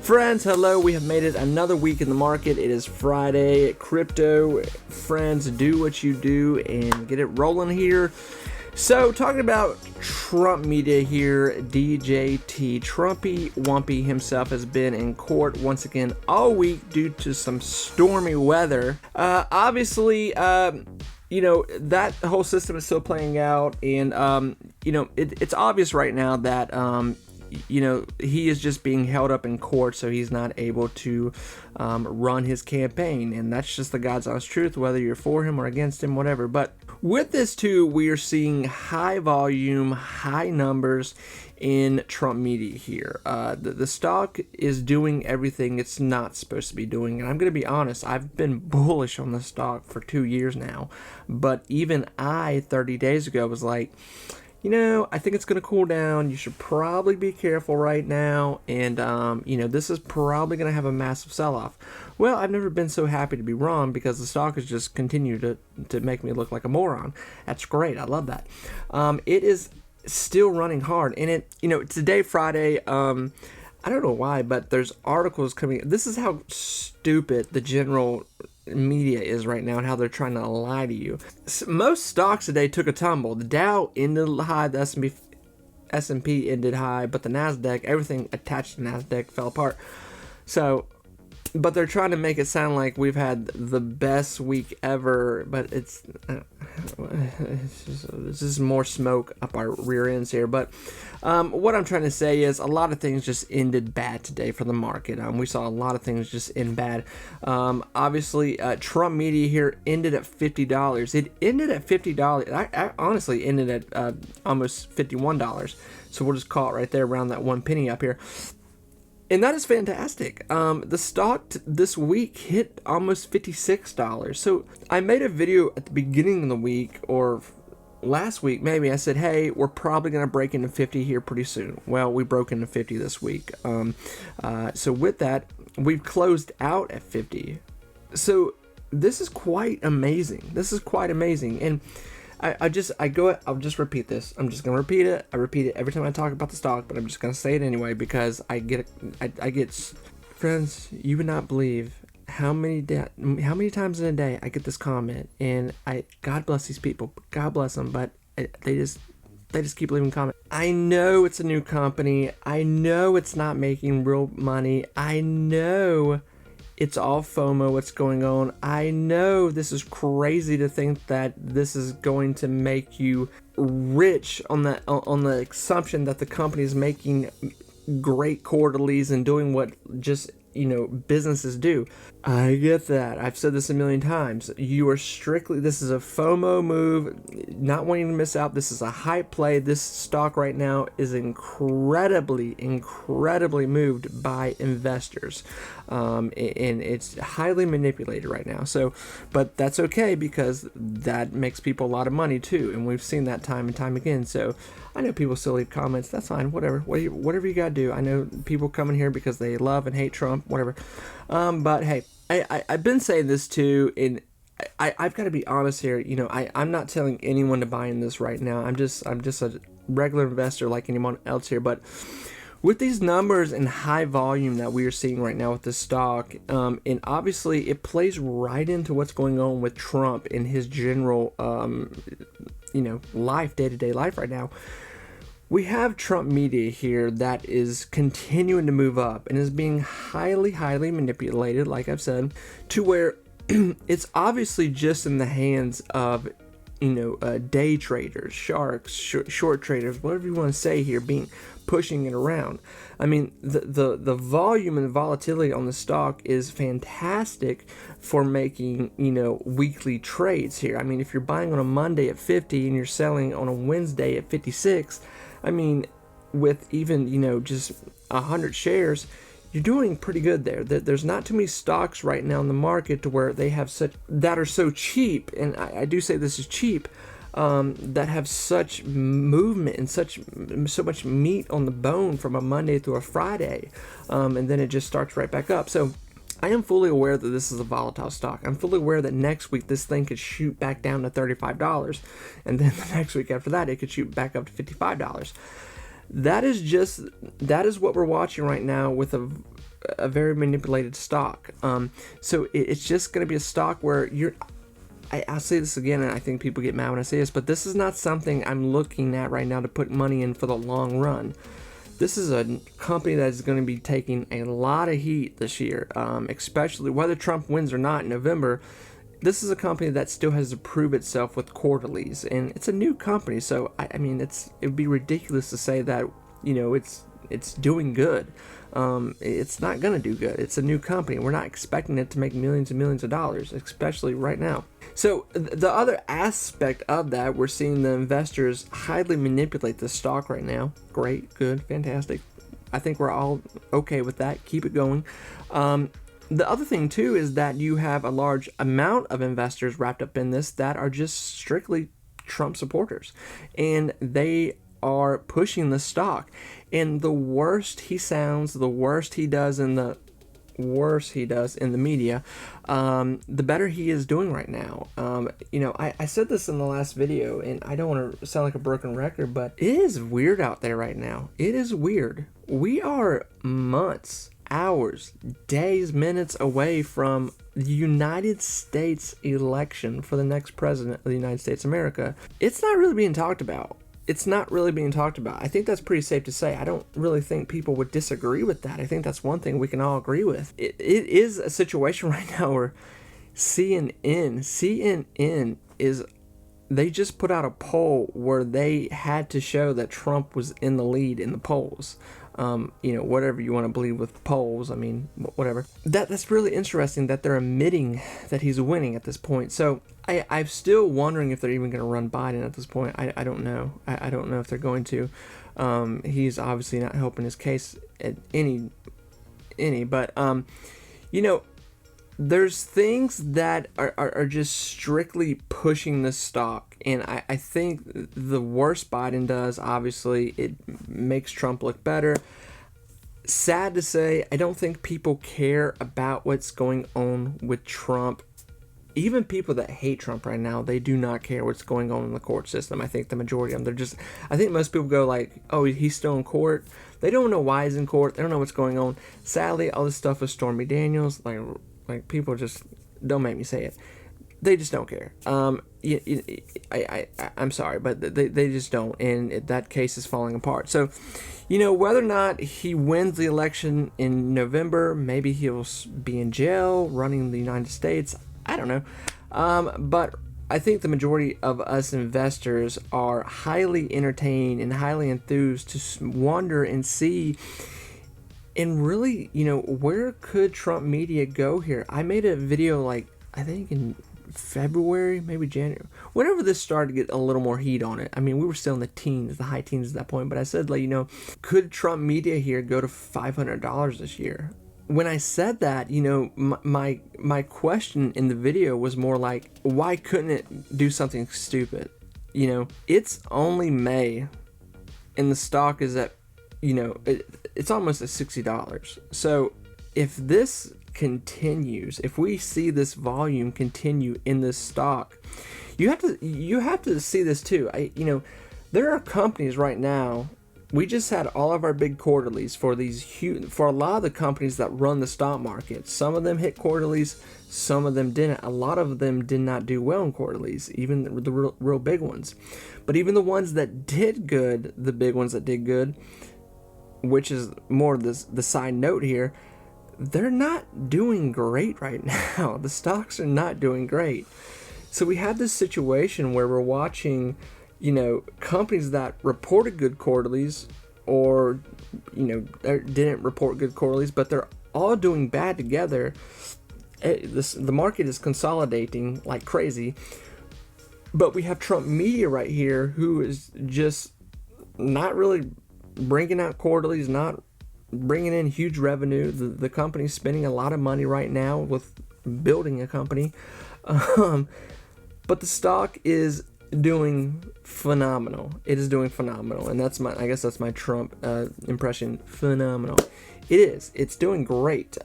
Friends, hello. We have made it another week in the market. It is Friday. Crypto friends, do what you do and get it rolling here. So, talking about Trump media here, DJT, Trumpy Wumpy himself has been in court once again all week due to some stormy weather. Obviously, that whole system is still playing out, and, it's obvious right now that, he is just being held up in court, so he's not able to run his campaign, and that's just the God's honest truth, whether you're for him or against him, whatever. But with this too, we are seeing high volume, high numbers in Trump media here. The stock is doing everything it's not supposed to be doing, and I'm going to be honest, I've been bullish on the stock for 2 years now, but even I 30 days ago was like, I think it's going to cool down. You should probably be careful right now. And, this is probably going to have a massive sell-off. Well, I've never been so happy to be wrong because the stock has just continued to make me look like a moron. That's great. I love that. It is still running hard. And it's today, Friday. I don't know why, but there's articles coming. This is how stupid the general media is right now and how they're trying to lie to you. Most stocks today took a tumble. The Dow ended high, the S&P ended high, but the NASDAQ, everything attached to NASDAQ fell apart. So, but they're trying to make it sound like we've had the best week ever, but it's just more smoke up our rear ends here. But what I'm trying to say is a lot of things just ended bad today for the market. We saw a lot of things just end bad. Obviously, Trump media here ended at $50. It ended at $50. I honestly ended at almost $51. So we'll just call it right there around that 1 penny up here. And that is fantastic. The stock this week hit almost $56. So I made a video at the beginning of the week, or last week maybe. I said, hey, we're probably going to break into 50 here pretty soon. Well, we broke into 50 this week. So with that, we've closed out at 50. So this is quite amazing. And I'll just repeat this. I'm just gonna repeat it. I repeat it every time I talk about the stock, but I'm just gonna say it anyway because I get friends. You would not believe how many times in a day I get this comment, and God bless these people. God bless them, but they just keep leaving comments. I know it's a new company. I know it's not making real money. I know it's all FOMO, what's going on. I know this is crazy to think that this is going to make you rich on the assumption that the company is making great quarterlies and doing what just businesses do. I get that. I've said this a million times. This is a FOMO move, not wanting to miss out. This is a hype play. This stock right now is incredibly moved by investors. And it's highly manipulated right now. So, but that's okay because that makes people a lot of money too. And we've seen that time and time again. So I know people still leave comments. That's fine. Whatever you got to do. I know people come in here because they love and hate Trump, whatever. But hey, I've been saying this too, and I've got to be honest here. I'm not telling anyone to buy in this right now. I'm just a regular investor like anyone else here. But with these numbers and high volume that we are seeing right now with this stock, and obviously it plays right into what's going on with Trump in his general, life, day-to-day life right now. We have Trump media here that is continuing to move up and is being highly manipulated, like I've said, to where it's obviously just in the hands of, day traders, sharks, short traders, whatever you want to say here, pushing it around. I mean, the volume and the volatility on the stock is fantastic for making, weekly trades here. I mean, if you're buying on a Monday at 50 and you're selling on a Wednesday at 56, I mean, with even, just 100 shares, you're doing pretty good there. There's not too many stocks right now in the market to where they have that are so cheap, and I do say this is cheap, that have such movement and so much meat on the bone from a Monday through a Friday, and then it just starts right back up. So I am fully aware that this is a volatile stock. I'm fully aware that next week this thing could shoot back down to $35, and then the next week after that it could shoot back up to $55. That is what we're watching right now with a a very manipulated stock. So it's just going to be a stock where I'll say this again, and I think people get mad when I say this, but this is not something I'm looking at right now to put money in for the long run. This is a company that is going to be taking a lot of heat this year, especially whether Trump wins or not in November. This is a company that still has to prove itself with quarterlies, and it's a new company. So I mean, it would be ridiculous to say that it's doing good. It's not going to do good. It's a new company. We're not expecting it to make millions and millions of dollars, especially right now. So the other aspect of that, we're seeing the investors highly manipulate the stock right now. Great, good, fantastic. I think we're all okay with that. Keep it going. The other thing too is that you have a large amount of investors wrapped up in this that are just strictly Trump supporters, and they are pushing the stock. And the worst he sounds, the worst he does in the media, the better he is doing right now. I said this in the last video, and I don't want to sound like a broken record, but it is weird out there right now. It is weird. We are months, hours, days, minutes away from the United States election for the next president of the United States of America. It's not really being talked about. I think that's pretty safe to say. I don't really think people would disagree with that. I think that's one thing we can all agree with. It is a situation right now where CNN they just put out a poll where they had to show that Trump was in the lead in the polls. Whatever you want to believe with polls, I mean, whatever. That's really interesting that they're admitting that he's winning at this point. So I'm still wondering if they're even going to run Biden at this point. I don't know. I don't know if they're going to. He's obviously not helping his case at any. But there's things that are just strictly pushing the stock, and I think the worse Biden does, obviously, it makes Trump look better. Sad to say, I don't think people care about what's going on with Trump. Even people that hate Trump right now, they do not care what's going on in the court system. I think the majority of them, I think most people go like, oh, he's still in court. They don't know why he's in court. They don't know what's going on. Sadly, all this stuff with Stormy Daniels, like people just, don't make me say it. They just don't care. I'm sorry, but they just don't. And that case is falling apart. So, whether or not he wins the election in November, maybe he'll be in jail running the United States. I don't know. But I think the majority of us investors are highly entertained and highly enthused to wonder and see, and really, where could Trump media go here? I made a video I think in February, maybe January, whenever this started to get a little more heat on it. I mean, we were still in the high teens at that point, but I said, could Trump media here go to $500 this year? When I said that, my question in the video was more like, why couldn't it do something stupid? It's only May, and the stock is at, it's almost at $60. So if this continues, if we see this volume continue in this stock, you have to see this too. There are companies right now. We just had all of our big quarterlies for a lot of the companies that run the stock market. Some of them hit quarterlies, some of them didn't. A lot of them did not do well in quarterlies, even the real big ones. But even the ones that did good, the big ones that did good, which is more the side note here, they're not doing great right now. The stocks are not doing great. So we have this situation where we're watching companies that reported good quarterlies or, didn't report good quarterlies, but they're all doing bad together. The market is consolidating like crazy, but we have Trump media right here who is just not really bringing out quarterlies, not bringing in huge revenue. The company's spending a lot of money right now with building a company, but the stock is doing phenomenal. It is doing phenomenal, and that's my Trump impression. Phenomenal. It is. It's doing great.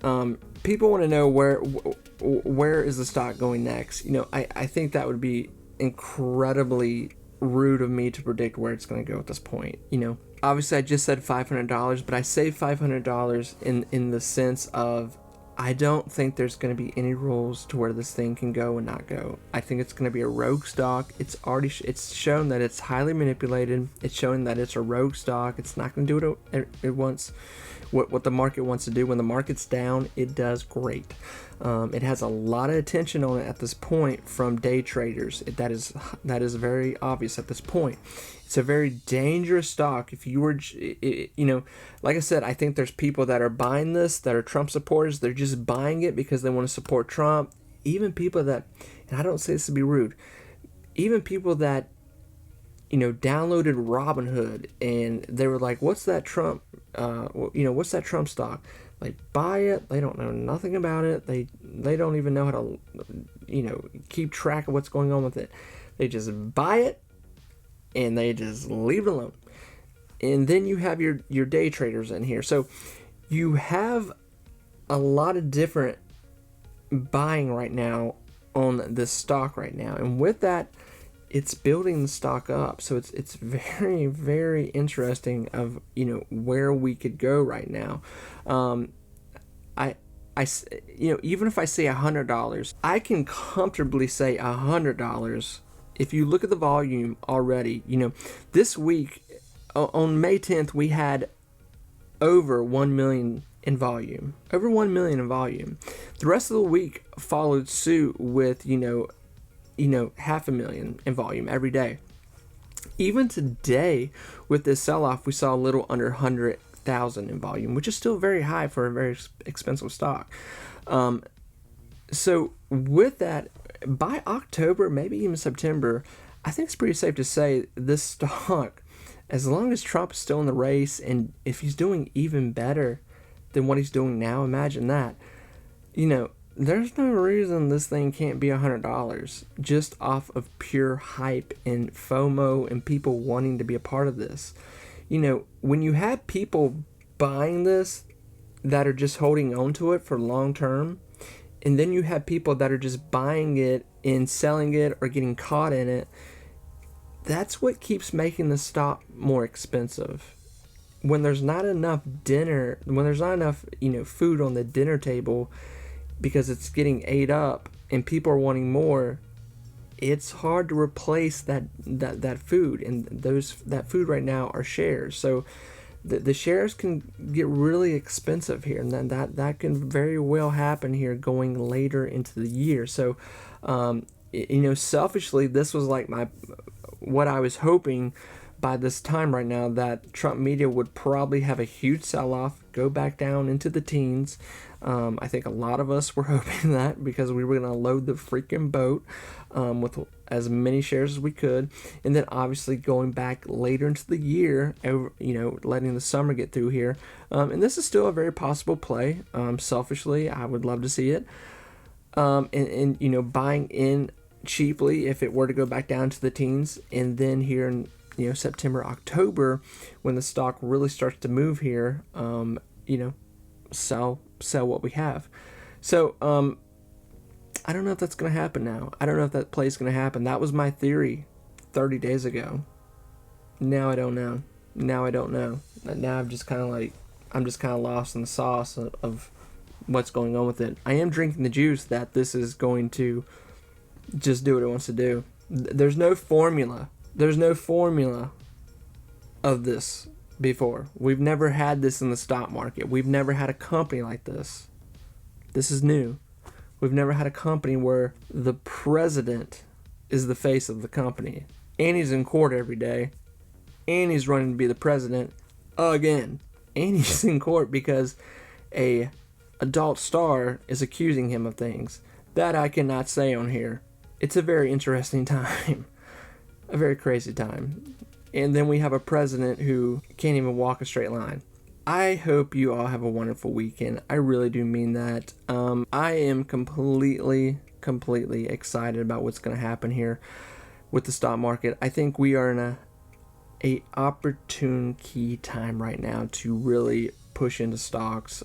People want to know where is the stock going next. I think that would be incredibly rude of me to predict where it's going to go at this point. obviously I just said $500, but I say $500 in the sense of I don't think there's going to be any rules to where this thing can go and not go. I think it's going to be a rogue stock. It's already it's shown that it's highly manipulated. It's showing that it's a rogue stock. It's not going to do it wants what the market wants to do. When the market's down, it does great. It has a lot of attention on it at this point from day traders. That is very obvious at this point. It's a very dangerous stock. If you were, like I said, I think there's people that are buying this that are Trump supporters. They're just buying it because they want to support Trump. Even people that, and I don't say this to be rude, even people that, downloaded Robinhood and they were like, "What's that Trump? What's that Trump stock?" Like, buy it. They don't know nothing about it. They don't even know how to, keep track of what's going on with it. They just buy it and they just leave it alone. And then you have your day traders in here. So you have a lot of different buying right now on this stock right now. And with that, it's building the stock up. So it's very, very interesting of, where we could go right now. Even if I say $100, I can comfortably say $100. If you look at the volume already, this week on May 10th, we had over 1 million in volume. Over 1 million in volume. The rest of the week followed suit with, 500,000 in volume every day. Even today, with this sell-off, we saw a little under 100,000 in volume, which is still very high for a very expensive stock. So with that, by October, maybe even September, I think it's pretty safe to say this stock, as long as Trump is still in the race, and if he's doing even better than what he's doing now, imagine that, there's no reason this thing can't be $100 just off of pure hype and FOMO and people wanting to be a part of this. When you have people buying this that are just holding on to it for long term, and then you have people that are just buying it and selling it or getting caught in it, that's what keeps making the stock more expensive. When there's not enough food on the dinner table because it's getting ate up and people are wanting more, it's hard to replace that food, and that food right now are shares. So the shares can get really expensive here, and then that can very well happen here going later into the year. So selfishly, this was like what I was hoping by this time right now, that Trump media would probably have a huge sell-off, go back down into the teens. I think a lot of us were hoping that, because we were going to load the freaking boat with as many shares as we could. And then obviously going back later into the year, letting the summer get through here. And this is still a very possible play. Selfishly, I would love to see it. And buying in cheaply if it were to go back down to the teens. And then here in September, October, when the stock really starts to move here, sell what we have. So I don't know if that's going to happen now. I don't know if that play is going to happen. That was my theory 30 days ago. Now I don't know. Now I'm just kind of lost in the sauce of what's going on with it. I am drinking the juice that this is going to just do what it wants to do. There's no formula. There's no formula of this before. We've never had this in the stock market. We've never had a company like this. This is new. We've never had a company where the president is the face of the company. And he's in court every day. And he's running to be the president again. And he's in court because a adult star is accusing him of things. That I cannot say on here. It's a very interesting time. A very crazy time. And then we have a president who can't even walk a straight line. I hope you all have a wonderful weekend. I really do mean that. I am completely excited about what's going to happen here with the stock market. I think we are in a opportune key time right now to really push into stocks.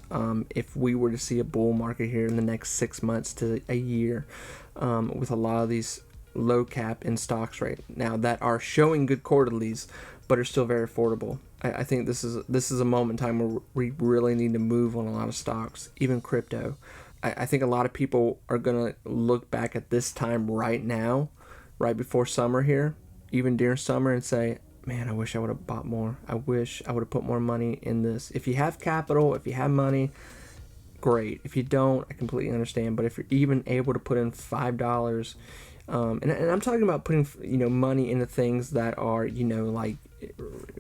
If we were to see a bull market here in the next 6 months to a year, with a lot of these low cap in stocks right now that are showing good quarterlies, but are still very affordable. I think this is a moment in time where we really need to move on a lot of stocks, even crypto. I think a lot of people are going to look back at this time right now, right before summer here, even during summer, and say, man, I wish I would have bought more. I wish I would have put more money in this. If you have capital, if you have money, great. If you don't, I completely understand. But if you're even able to put in $5, and I'm talking about putting money into things that are like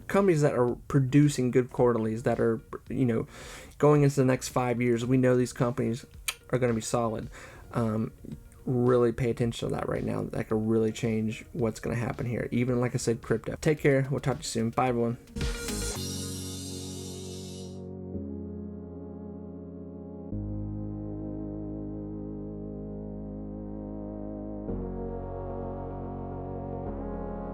companies that are producing good quarterlies, that are going into the next 5 years. We know these companies are going to be solid. Really pay attention to that right now. That could really change what's going to happen here. Even like I said, crypto. Take care. We'll talk to you soon. Bye, everyone.